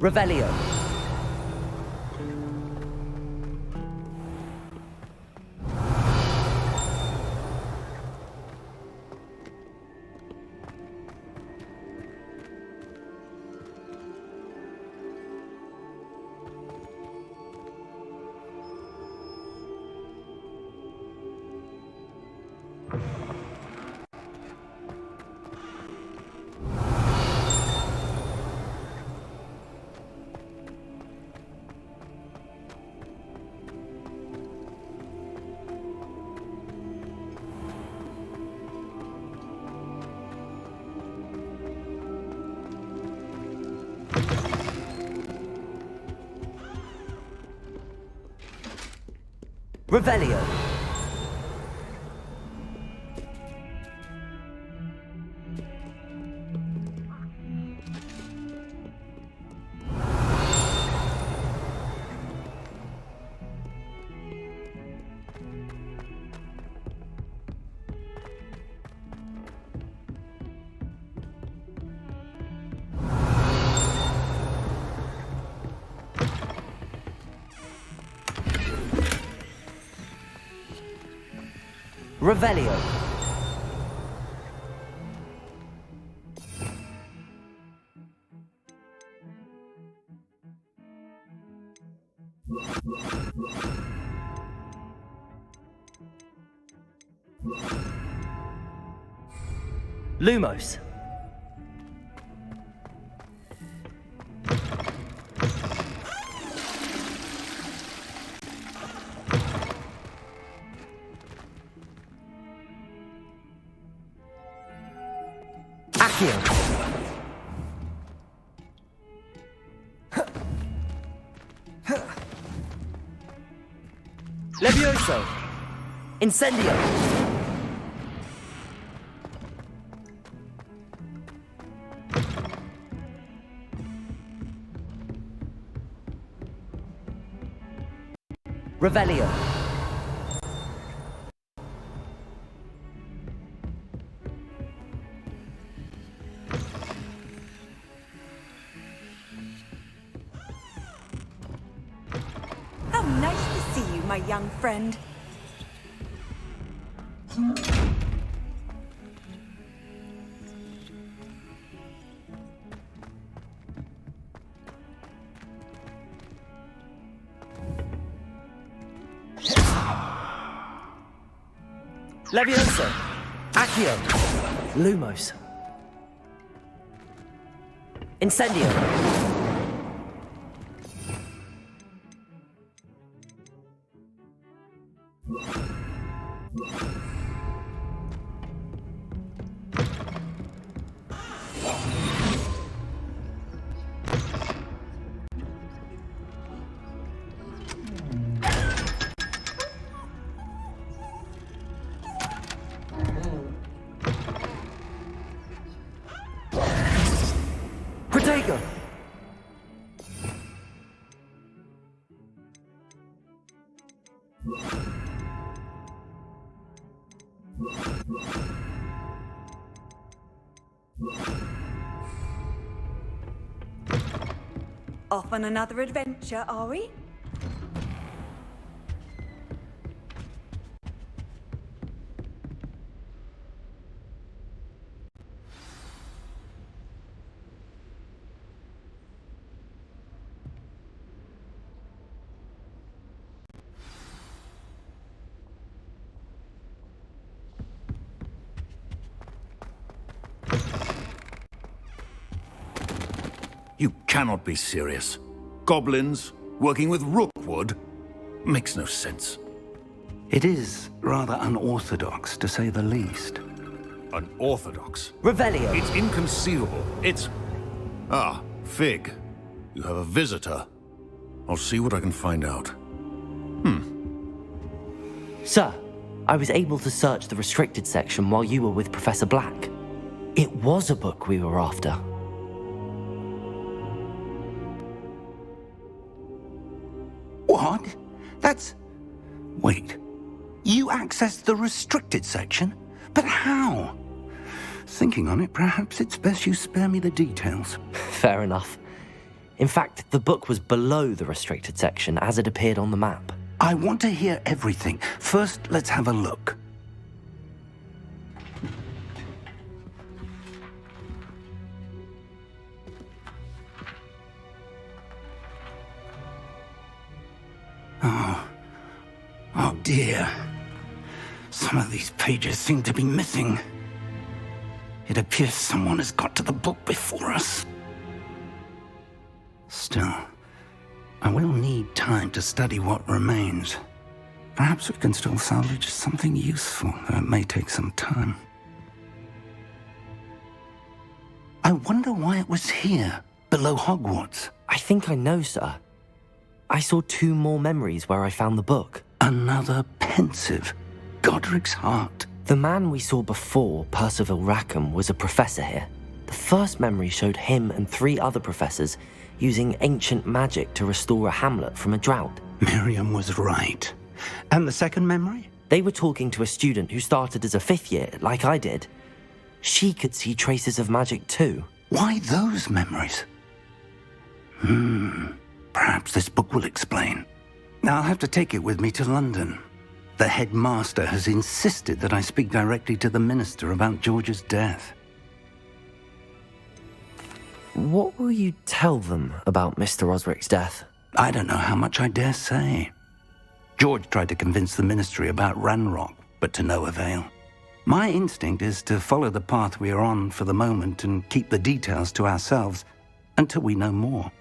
Revelio. Revelio. Revelio. Lumos. Accio. Levioso. Incendio. Revelio. How nice to see you, my young friend. Levioso. Accio. Lumos. Incendio. Protego. Off on another adventure, are we? You cannot be serious. Goblins working with rookwood makes no sense. It is rather unorthodox, to say the least. Unorthodox? Revelio. It's inconceivable. It's... Ah, Fig. You have a visitor. I'll see what I can find out. Sir, I was able to search the restricted section while you were with Professor Black. It was a book we were after. What? That's... Wait. You accessed the restricted section? But how? Thinking on it, perhaps it's best you spare me the details. Fair enough. In fact, the book was below the restricted section as it appeared on the map. I want to hear everything. First, let's have a look. Oh dear. Some of these pages seem to be missing. It appears someone has got to the book before us. Still, I will need time to study what remains. Perhaps we can still salvage something useful, though it may take some time. I wonder why it was here, below Hogwarts. I think I know, sir. I saw 2 more memories where I found the book. Another pensive. Godric's heart. The man we saw before, Percival Rackham, was a professor here. The first memory showed him and 3 other professors using ancient magic to restore a hamlet from a drought. Miriam was right. And the second memory? They were talking to a student who started as a 5th year, like I did. She could see traces of magic too. Why those memories? Perhaps this book will explain. Now I'll have to take it with me to London. The headmaster has insisted that I speak directly to the minister about George's death. What will you tell them about Mr. Osric's death? I don't know how much I dare say. George tried to convince the ministry about Ranrock, but to no avail. My instinct is to follow the path we are on for the moment and keep the details to ourselves until we know more.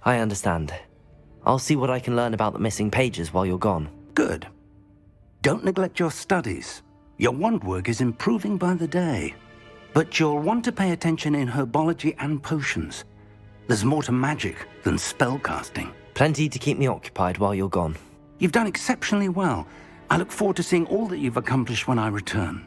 I understand. I'll see what I can learn about the missing pages while you're gone. Good. Don't neglect your studies. Your wand work is improving by the day. But you'll want to pay attention in herbology and potions. There's more to magic than spellcasting. Plenty to keep me occupied while you're gone. You've done exceptionally well. I look forward to seeing all that you've accomplished when I return.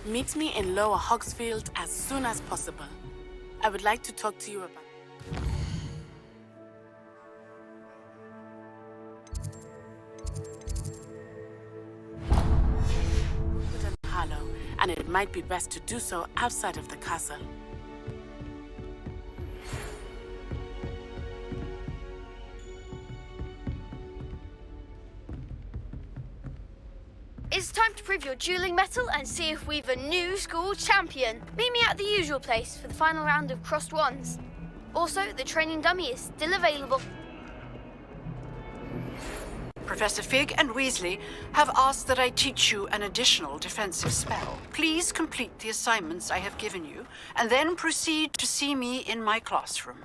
Meet me in Lower Hogsfield as soon as possible. I would like to talk to you about... Harlow, and it might be best to do so outside of the castle. It's time to prove your dueling mettle and see if we've a new school champion. Meet me at the usual place for the final round of crossed wands. Also, the training dummy is still available. Professor Fig and Weasley have asked that I teach you an additional defensive spell. Please complete the assignments I have given you, and then proceed to see me in my classroom.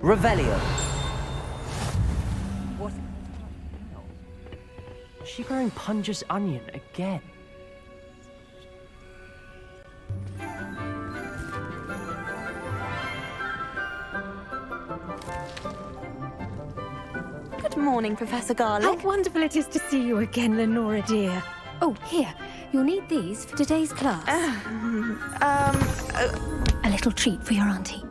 Revelio. What? Is she growing Punja's onion again? Good morning, Professor Garlick. How wonderful it is to see you again, Lenora dear. Oh, here. You'll need these for today's class. A little treat for your auntie.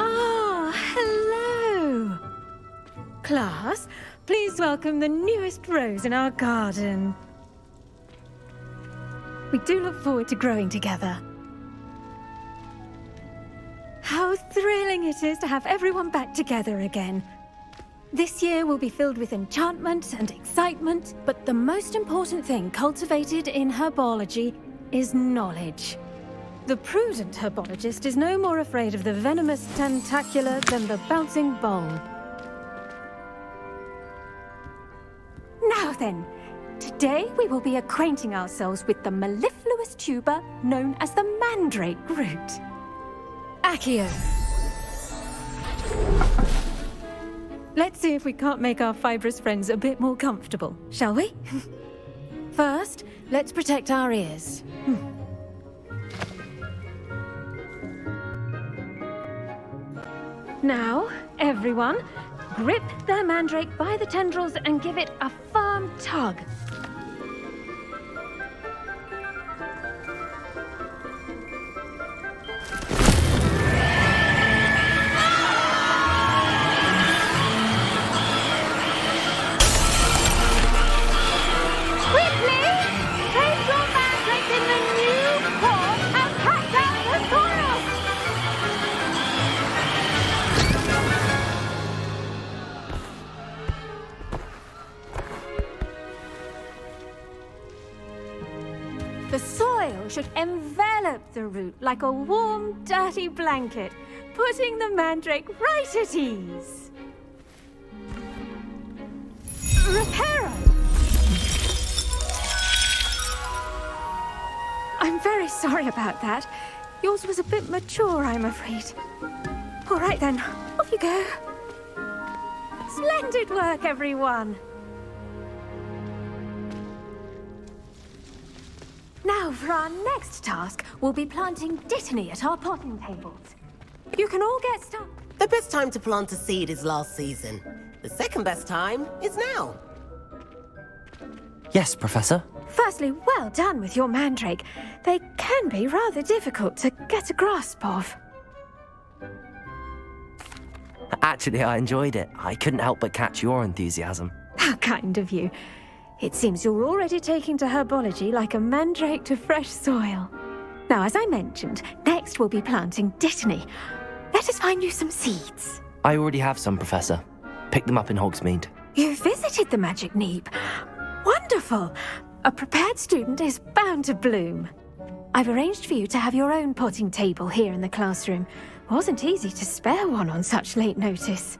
Ah, hello. Class, please welcome the newest rose in our garden. We do look forward to growing together. How thrilling it is to have everyone back together again. This year will be filled with enchantment and excitement, but the most important thing cultivated in herbology is knowledge. The prudent herbologist is no more afraid of the venomous tentacular than the bouncing bowl. Now then, today we will be acquainting ourselves with the mellifluous tuber known as the mandrake root. Accio. Let's see if we can't make our fibrous friends a bit more comfortable, shall we? First, let's protect our ears. Now, everyone, grip the mandrake by the tendrils and give it a firm tug. The soil should envelop the root like a warm, dirty blanket, putting the mandrake right at ease. Reparo! I'm very sorry about that. Yours was a bit mature, I'm afraid. All right then, off you go. Splendid work, everyone. Now, for our next task, we'll be planting dittany at our potting tables. You can all get started. The best time to plant a seed is last season. The second best time is now. Yes, Professor. Firstly, well done with your mandrake. They can be rather difficult to get a grasp of. Actually, I enjoyed it. I couldn't help but catch your enthusiasm. How kind of you. It seems you're already taking to herbology like a mandrake to fresh soil. Now, as I mentioned, next we'll be planting dittany. Let us find you some seeds. I already have some, Professor. Picked them up in Hogsmeade. You visited the Magic Neep. Wonderful! A prepared student is bound to bloom. I've arranged for you to have your own potting table here in the classroom. Wasn't easy to spare one on such late notice.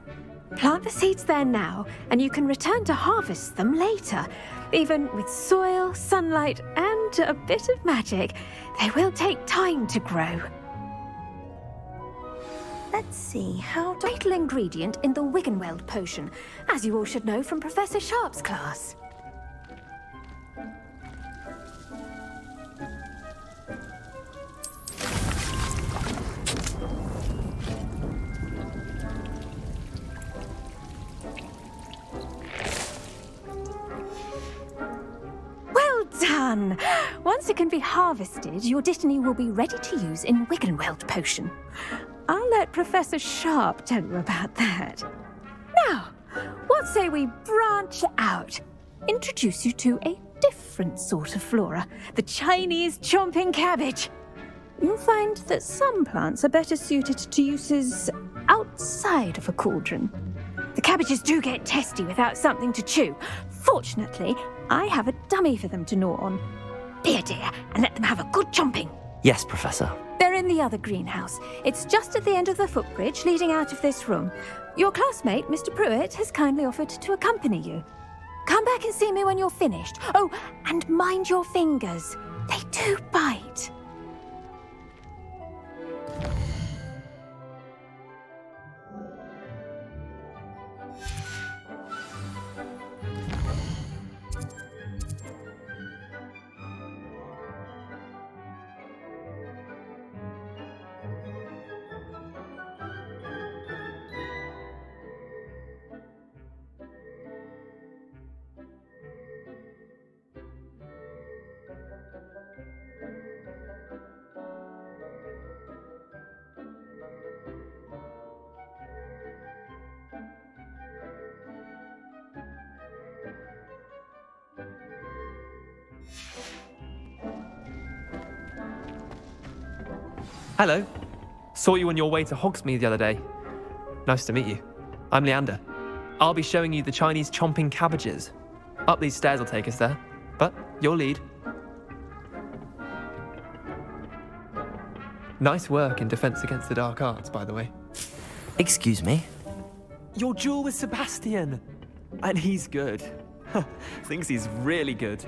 Plant the seeds there now, and you can return to harvest them later. Even with soil, sunlight, and a bit of magic, they will take time to grow. Let's see, how vital ingredient in the Wiggenweld potion, as you all should know from Professor Sharp's class. Well done! Once it can be harvested, your dittany will be ready to use in Wiggenweld potion. I'll let Professor Sharp tell you about that. Now, what say we branch out? Introduce you to a different sort of flora, the Chinese chomping cabbage. You'll find that some plants are better suited to uses outside of a cauldron. The cabbages do get testy without something to chew. Fortunately, I have a dummy for them to gnaw on. Be a dear and let them have a good chomping. Yes, Professor. They're in the other greenhouse. It's just at the end of the footbridge leading out of this room. Your classmate, Mr. Pruitt, has kindly offered to accompany you. Come back and see me when you're finished. Oh, and mind your fingers. They do bite. Hello. Saw you on your way to Hogsmeade the other day. Nice to meet you. I'm Leander. I'll be showing you the Chinese chomping cabbages. Up these stairs will take us there, but you'll lead. Nice work in Defense Against the Dark Arts, by the way. Excuse me? Your duel with Sebastian! And he's good. Thinks he's really good.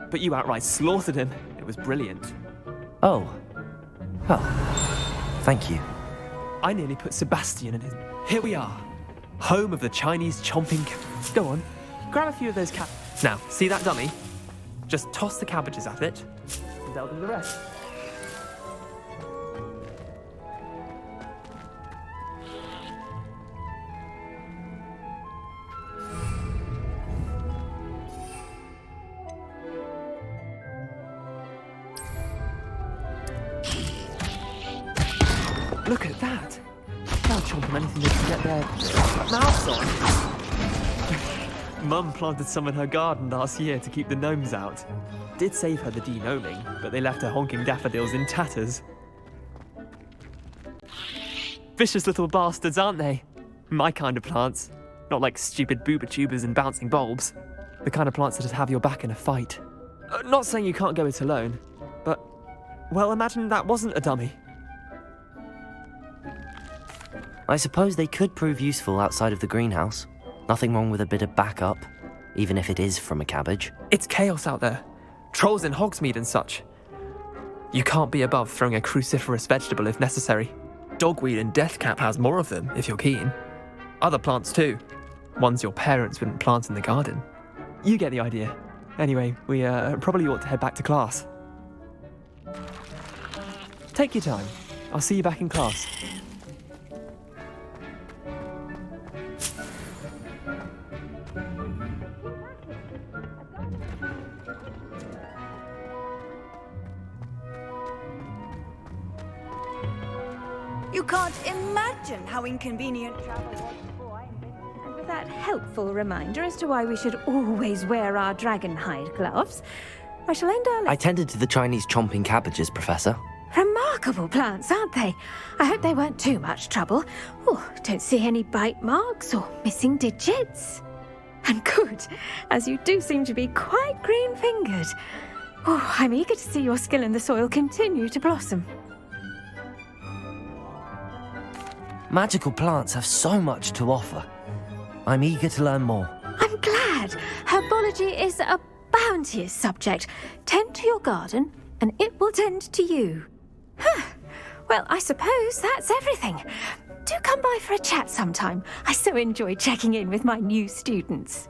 But you outright slaughtered him. It was brilliant. Oh. Well, thank you. I nearly put Sebastian in his... Here we are. Home of the Chinese chomping... Go on, grab a few of those Now, see that dummy? Just toss the cabbages at it, and they'll do the rest. Look at that! They'll chomp on anything they can get their mouths on. Mum planted some in her garden last year to keep the gnomes out. Did save her the de-gnoming, but they left her honking daffodils in tatters. Vicious little bastards, aren't they? My kind of plants. Not like stupid booba tubers and bouncing bulbs. The kind of plants that'd have your back in a fight. Not saying you can't go it alone, but... Well, imagine that wasn't a dummy. I suppose they could prove useful outside of the greenhouse. Nothing wrong with a bit of backup, even if it is from a cabbage. It's chaos out there. Trolls in Hogsmeade and such. You can't be above throwing a cruciferous vegetable if necessary. Dogweed and deathcap has more of them, if you're keen. Other plants too. Ones your parents wouldn't plant in the garden. You get the idea. Anyway, we probably ought to head back to class. Take your time. I'll see you back in class. You can't imagine how inconvenient travel was before I invented it. And with that helpful reminder as to why we should always wear our dragon hide gloves, I shall end our I tended to the Chinese chomping cabbages, Professor. Remarkable plants, aren't they? I hope they weren't too much trouble. Oh, don't see any bite marks or missing digits. And good, as you do seem to be quite green-fingered. Oh, I'm eager to see your skill in the soil continue to blossom. Magical plants have so much to offer. I'm eager to learn more. I'm glad. Herbology is a bounteous subject. Tend to your garden, and it will tend to you. Well, I suppose that's everything. Do come by for a chat sometime. I so enjoy checking in with my new students.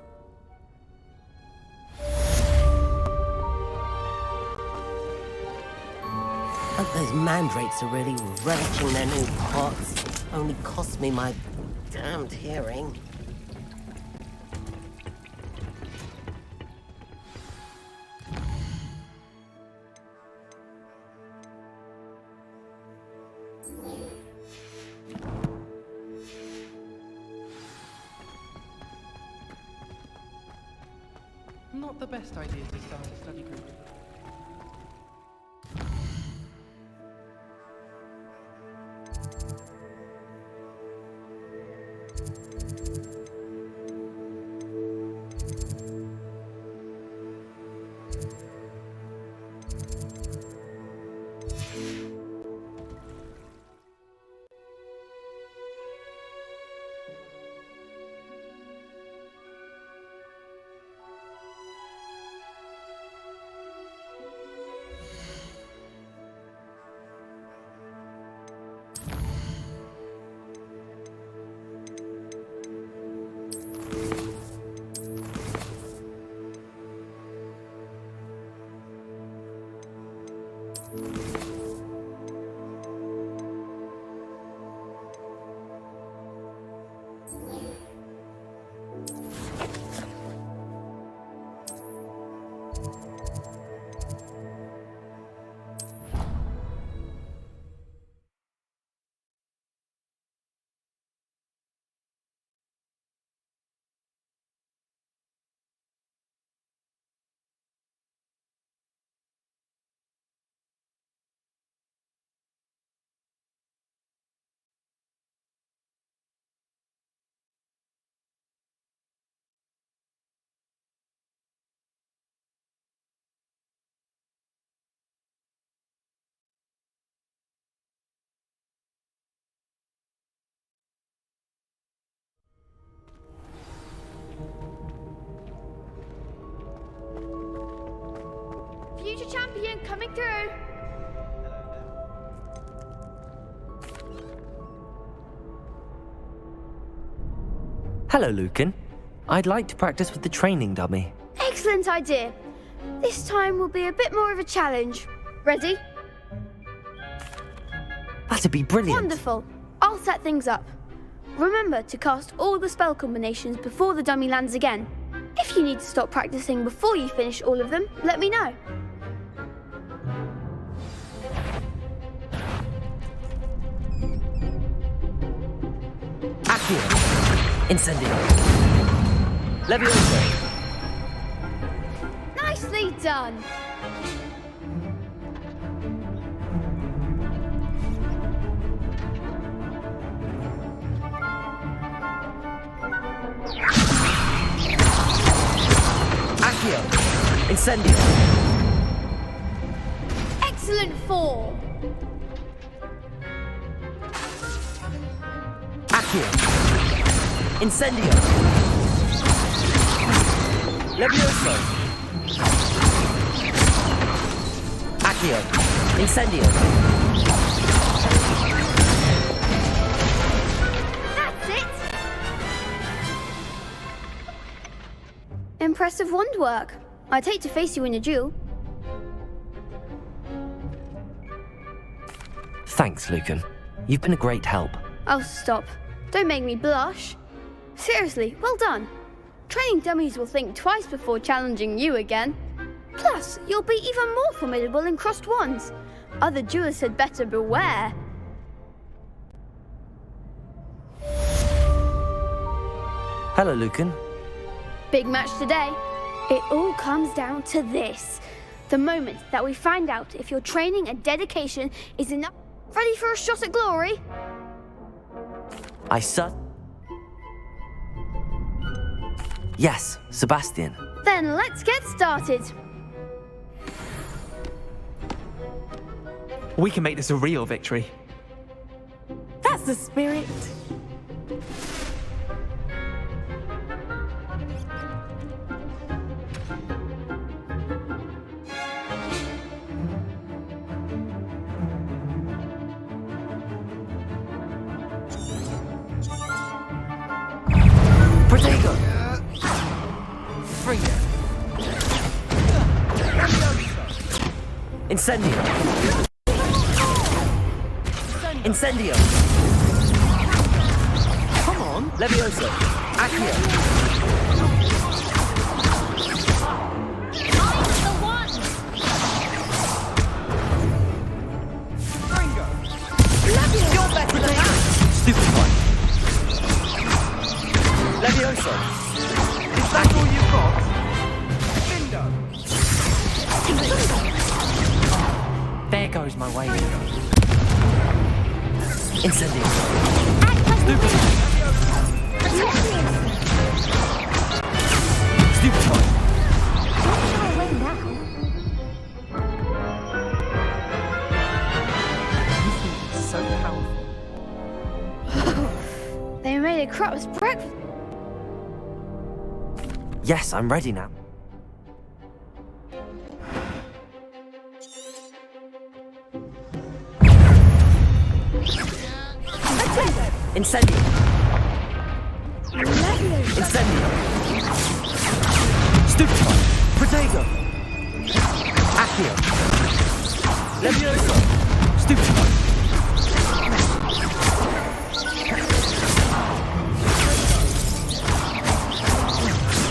Hope those mandrakes are really relishing their new pots. Only cost me my damned hearing. Not the best idea to start a study group. Future champion coming through. Hello, Lucan. I'd like to practice with the training dummy. Excellent idea. This time will be a bit more of a challenge. Ready? That'd be brilliant. Wonderful. I'll set things up. Remember to cast all the spell combinations before the dummy lands again. If you need to stop practicing before you finish all of them, let me know. Accio. Incendio. Levioso. Nicely done. Accio. Incendio. Excellent form. Accio. Incendio. Levioso. Accio. Incendio. That's it. Impressive wand work. I'd hate to face you in a duel. Thanks, Lucan. You've been a great help. Oh, stop. Don't make me blush. Seriously, well done. Training dummies will think twice before challenging you again. Plus, you'll be even more formidable in crossed wands. Other duelists had better beware. Hello, Lucan. Big match today. It all comes down to this. The moment that we find out if your training and dedication is enough. Ready for a shot at glory? Yes, Sebastian. Then let's get started. We can make this a real victory. That's the spirit. Protego! Freya. Incendio! Incendio! Come on! Levioso! Accio! You're better than that! Stupid one! Levioso! Is that all you got? Lindo! There goes my way. Incendio! Stupid. Stupid one! So powerful. They made a crop's breakfast. Yes, I'm ready now. Incendio! Incendio! Stupid one! Protego! Accio! Levioso! Stupid one!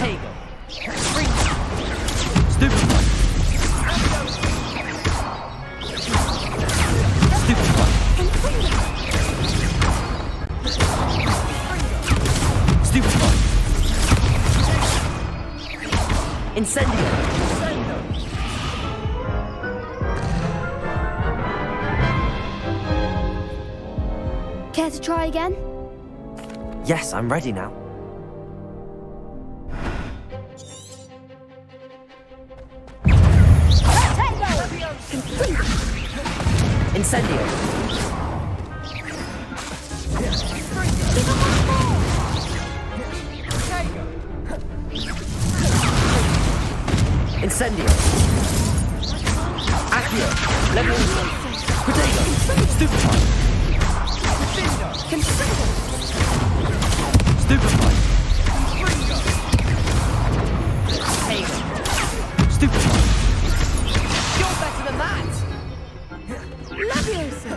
Protego! Stupid one! Stupid one! Stupid one! Incendio! Care to try again? Yes, I'm ready now. Incendio! Incendio! Accio! Levioso! Protego! Stupid one! Stupid one! Protego! Stupid one! You're better than that! Levioso!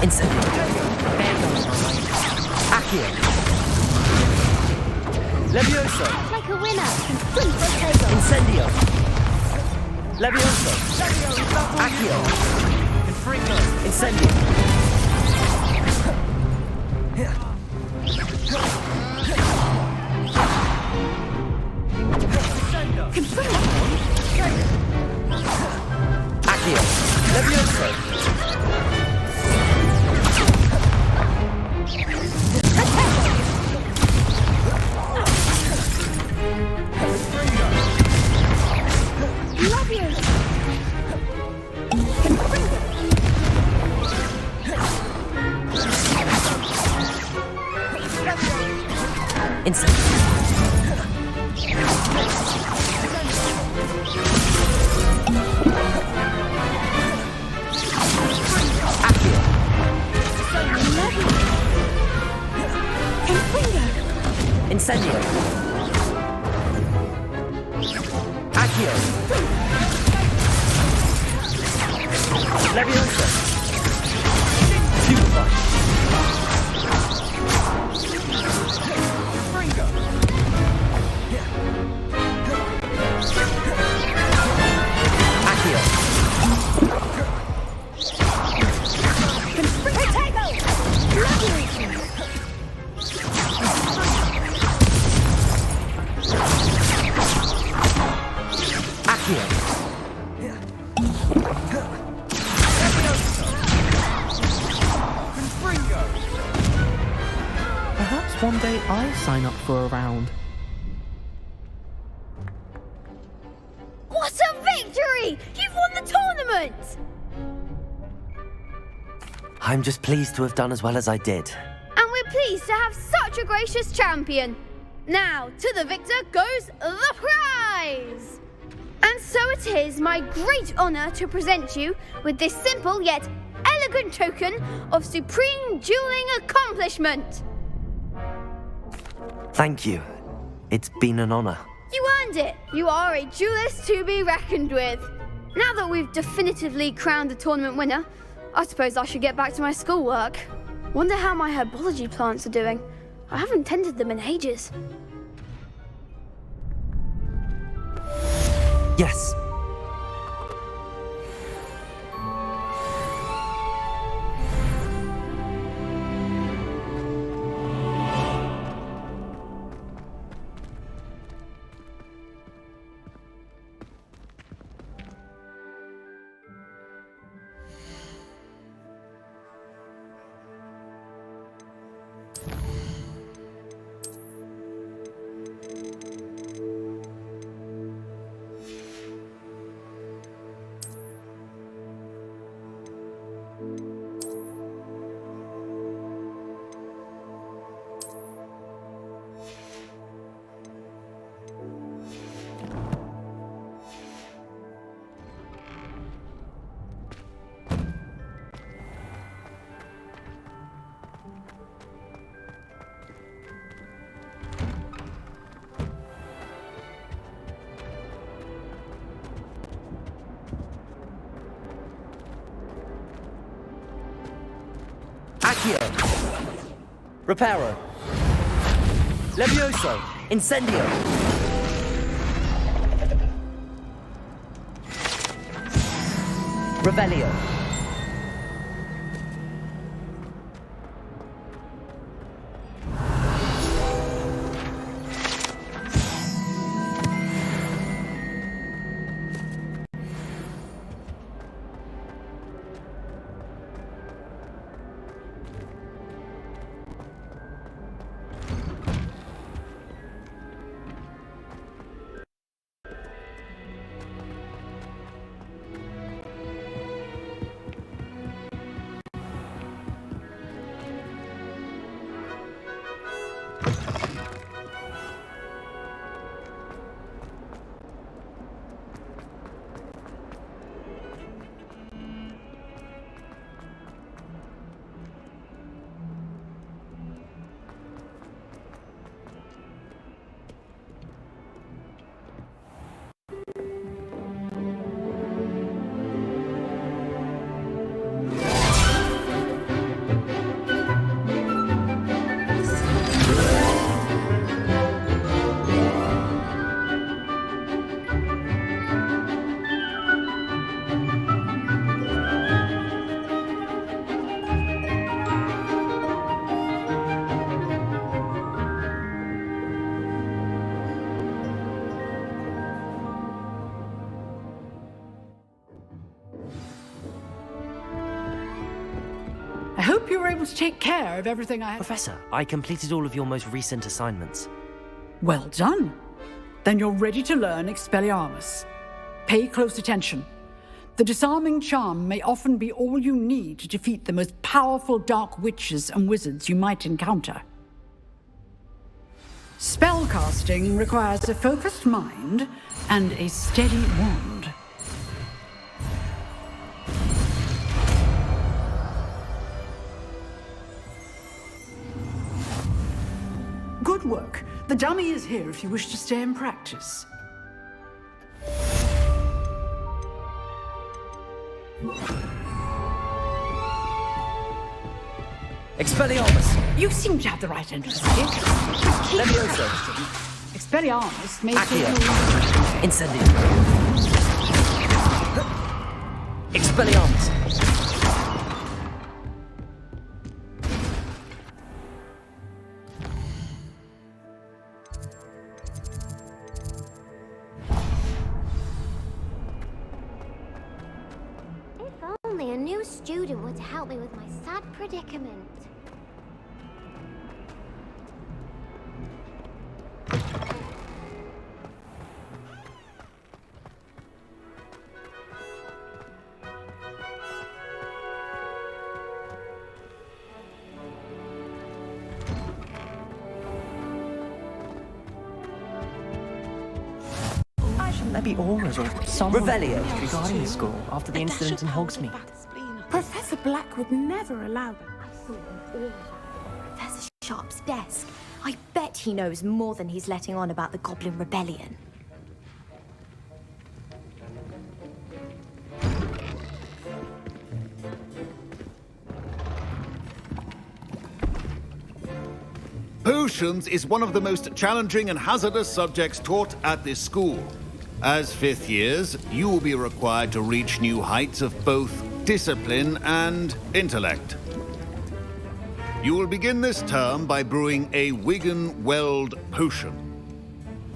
Incendio! Accio! Levioso! Like a winner. Incendio! Levioso! Accio! Incendio! Accio! Levioso! Incendio! Accio! Incendio! Accio! Levioso! Perhaps one day I'll sign up for a round. What a victory! You've won the tournament! I'm just pleased to have done as well as I did. And we're pleased to have such a gracious champion. Now, to the victor goes the prize! And so it is my great honour to present you with this simple yet elegant token of supreme dueling accomplishment. Thank you. It's been an honour. You earned it. You are a duelist to be reckoned with. Now that we've definitively crowned the tournament winner, I suppose I should get back to my schoolwork. Wonder how my herbology plants are doing. I haven't tended them in ages. Yes. Accio! Reparo! Levioso! Incendio! Revelio! I hope you were able to take care of everything I had. Professor, I completed all of your most recent assignments. Well done. Then you're ready to learn Expelliarmus. Pay close attention. The disarming charm may often be all you need to defeat the most powerful dark witches and wizards you might encounter. Spellcasting requires a focused mind and a steady wand. Good work. The dummy is here if you wish to stay and practice. Expelliarmus! You seem to have the right end of the stick. Just keep Levioso! Expelliarmus may Accio! take Incendio! Expelliarmus! If only a new student would help me with my sad predicament. Shouldn't there be auras or someone Revelio. regarding the school after the incident in Hogsmeade? Professor Black would never allow that. I saw him all over Professor Sharp's desk. I bet he knows more than he's letting on about the Goblin Rebellion. Potions is one of the most challenging and hazardous subjects taught at this school. As fifth years, you will be required to reach new heights of both discipline and intellect. You will begin this term by brewing a Wigan-Weld potion.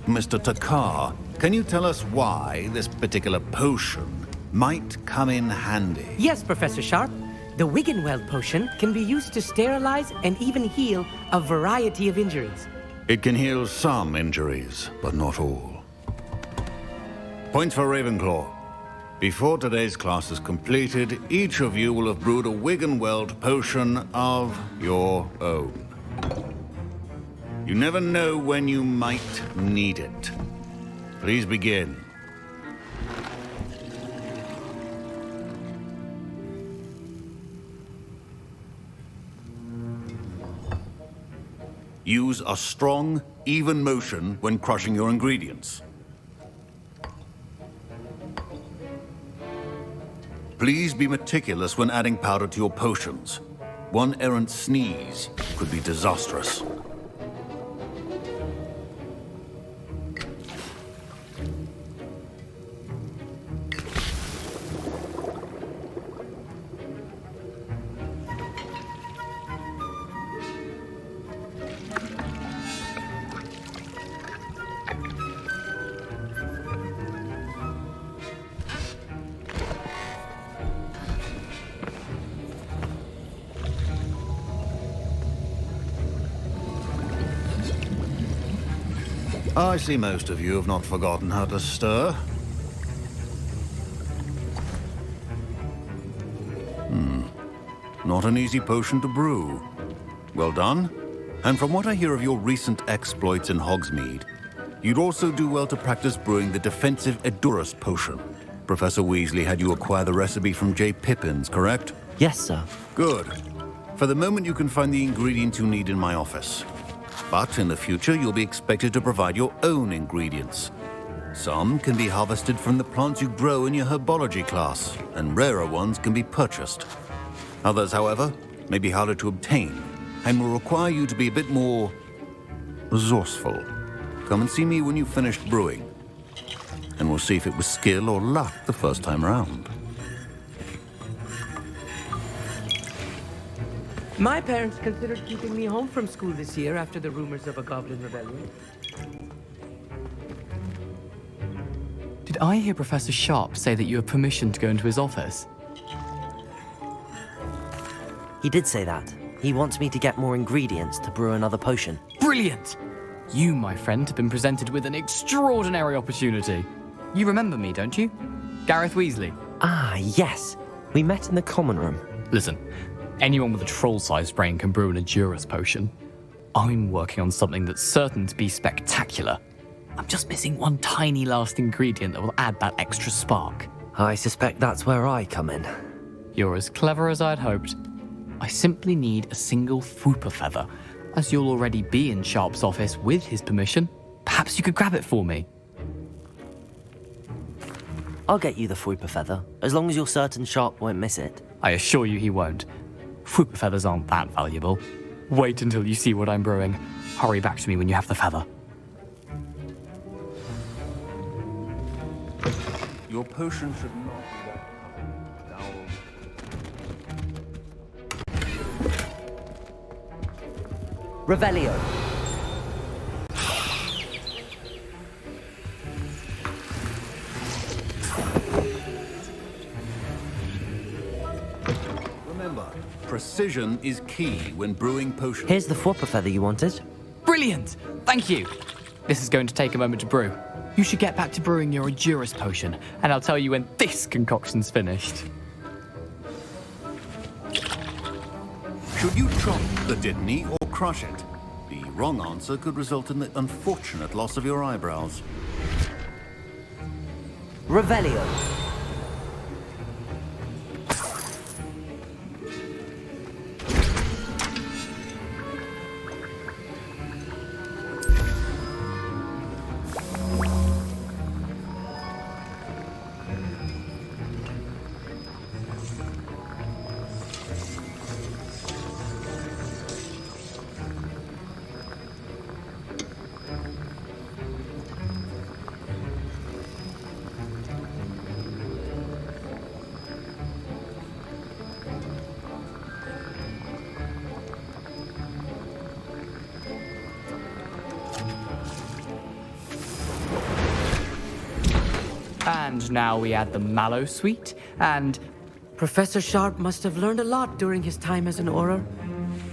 Mr. Takar, can you tell us why this particular potion might come in handy? Yes, Professor Sharp. The Wigan-Weld potion can be used to sterilize and even heal a variety of injuries. It can heal some injuries, but not all. Points for Ravenclaw. Before today's class is completed, each of you will have brewed a Wigan-Weld potion of your own. You never know when you might need it. Please begin. Use a strong, even motion when crushing your ingredients. Please be meticulous when adding powder to your potions. One errant sneeze could be disastrous. I see most of you have not forgotten how to stir. Not an easy potion to brew. Well done. And from what I hear of your recent exploits in Hogsmeade, you'd also do well to practice brewing the defensive Edurus potion. Professor Weasley had you acquire the recipe from J. Pippins, correct? Yes, sir. Good. For the moment, you can find the ingredients you need in my office. But in the future, you'll be expected to provide your own ingredients. Some can be harvested from the plants you grow in your Herbology class, and rarer ones can be purchased. Others, however, may be harder to obtain, and will require you to be a bit more resourceful. Come and see me when you've finished brewing, and we'll see if it was skill or luck the first time round. My parents considered keeping me home from school this year after the rumors of a Goblin Rebellion. Did I hear Professor Sharp say that you have permission to go into his office? He did say that. He wants me to get more ingredients to brew another potion. Brilliant! You, my friend, have been presented with an extraordinary opportunity. You remember me, don't you? Gareth Weasley. Ah, yes. We met in the common room. Listen, anyone with a troll-sized brain can brew an Edurus potion. I'm working on something that's certain to be spectacular. I'm just missing one tiny last ingredient that will add that extra spark. I suspect that's where I come in. You're as clever as I'd hoped. I simply need a single Fwooper feather. As you'll already be in Sharp's office with his permission, perhaps you could grab it for me. I'll get you the Fwooper feather, as long as you're certain Sharp won't miss it. I assure you he won't. Whoop feathers aren't that valuable. Wait until you see what I'm brewing. Hurry back to me when you have the feather. Your potion should not be that. Revelio. Remember, precision is key when brewing potions. Here's the Whopper feather you wanted. Brilliant! Thank you! This is going to take a moment to brew. You should get back to brewing your Endurus potion, and I'll tell you when this concoction's finished. Should you chop the Dittany or crush it? The wrong answer could result in the unfortunate loss of your eyebrows. Revelio. And now we add the mallow sweet, and... Professor Sharp must have learned a lot during his time as an Auror.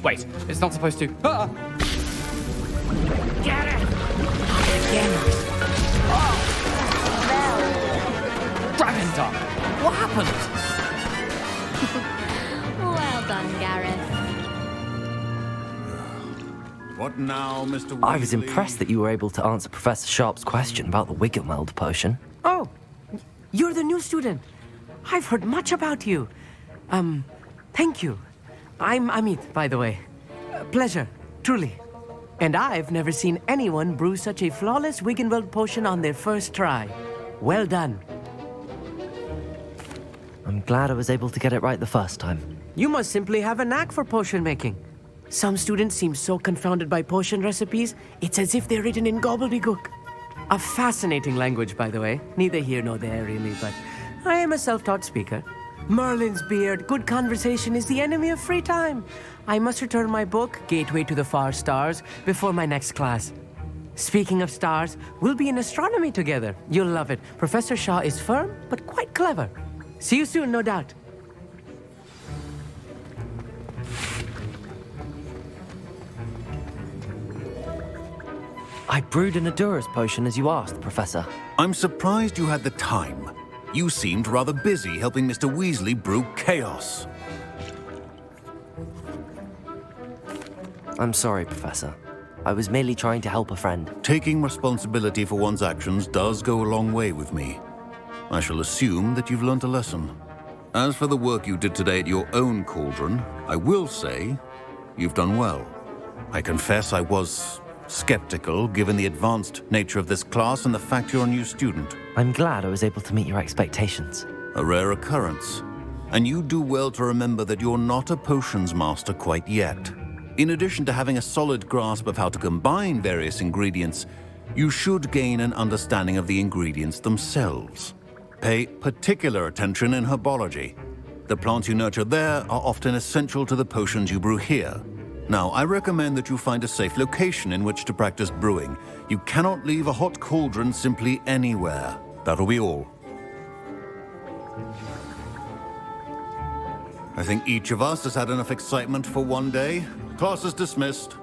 Wait, it's not supposed to... Ah! Get it! Dragon What happened? Well done, Gareth. What now, Mr. Weasley? I was impressed that you were able to answer Professor Sharp's question about the Wiggenweld potion. Oh, you're the new student. I've heard much about you. Thank you. I'm Amit, by the way. Pleasure, truly. And I've never seen anyone brew such a flawless Wiggenweld potion on their first try. Well done. I'm glad I was able to get it right the first time. You must simply have a knack for potion making. Some students seem so confounded by potion recipes, it's as if they're written in gobbledygook. A fascinating language, by the way. Neither here nor there, really, but I am a self-taught speaker. Merlin's beard, good conversation is the enemy of free time. I must return my book, Gateway to the Far Stars, before my next class. Speaking of stars, we'll be in astronomy together. You'll love it. Professor Shaw is firm, but quite clever. See you soon, no doubt. I brewed an Endurus potion as you asked, Professor. I'm surprised you had the time. You seemed rather busy helping Mr. Weasley brew chaos. I'm sorry, Professor. I was merely trying to help a friend. Taking responsibility for one's actions does go a long way with me. I shall assume that you've learnt a lesson. As for the work you did today at your own cauldron, I will say you've done well. I confess I was skeptical, given the advanced nature of this class and the fact you're a new student. I'm glad I was able to meet your expectations. A rare occurrence. And you do well to remember that you're not a potions master quite yet. In addition to having a solid grasp of how to combine various ingredients, you should gain an understanding of the ingredients themselves. Pay particular attention in herbology. The plants you nurture there are often essential to the potions you brew here. Now, I recommend that you find a safe location in which to practice brewing. You cannot leave a hot cauldron simply anywhere. That'll be all. I think each of us has had enough excitement for one day. Class is dismissed.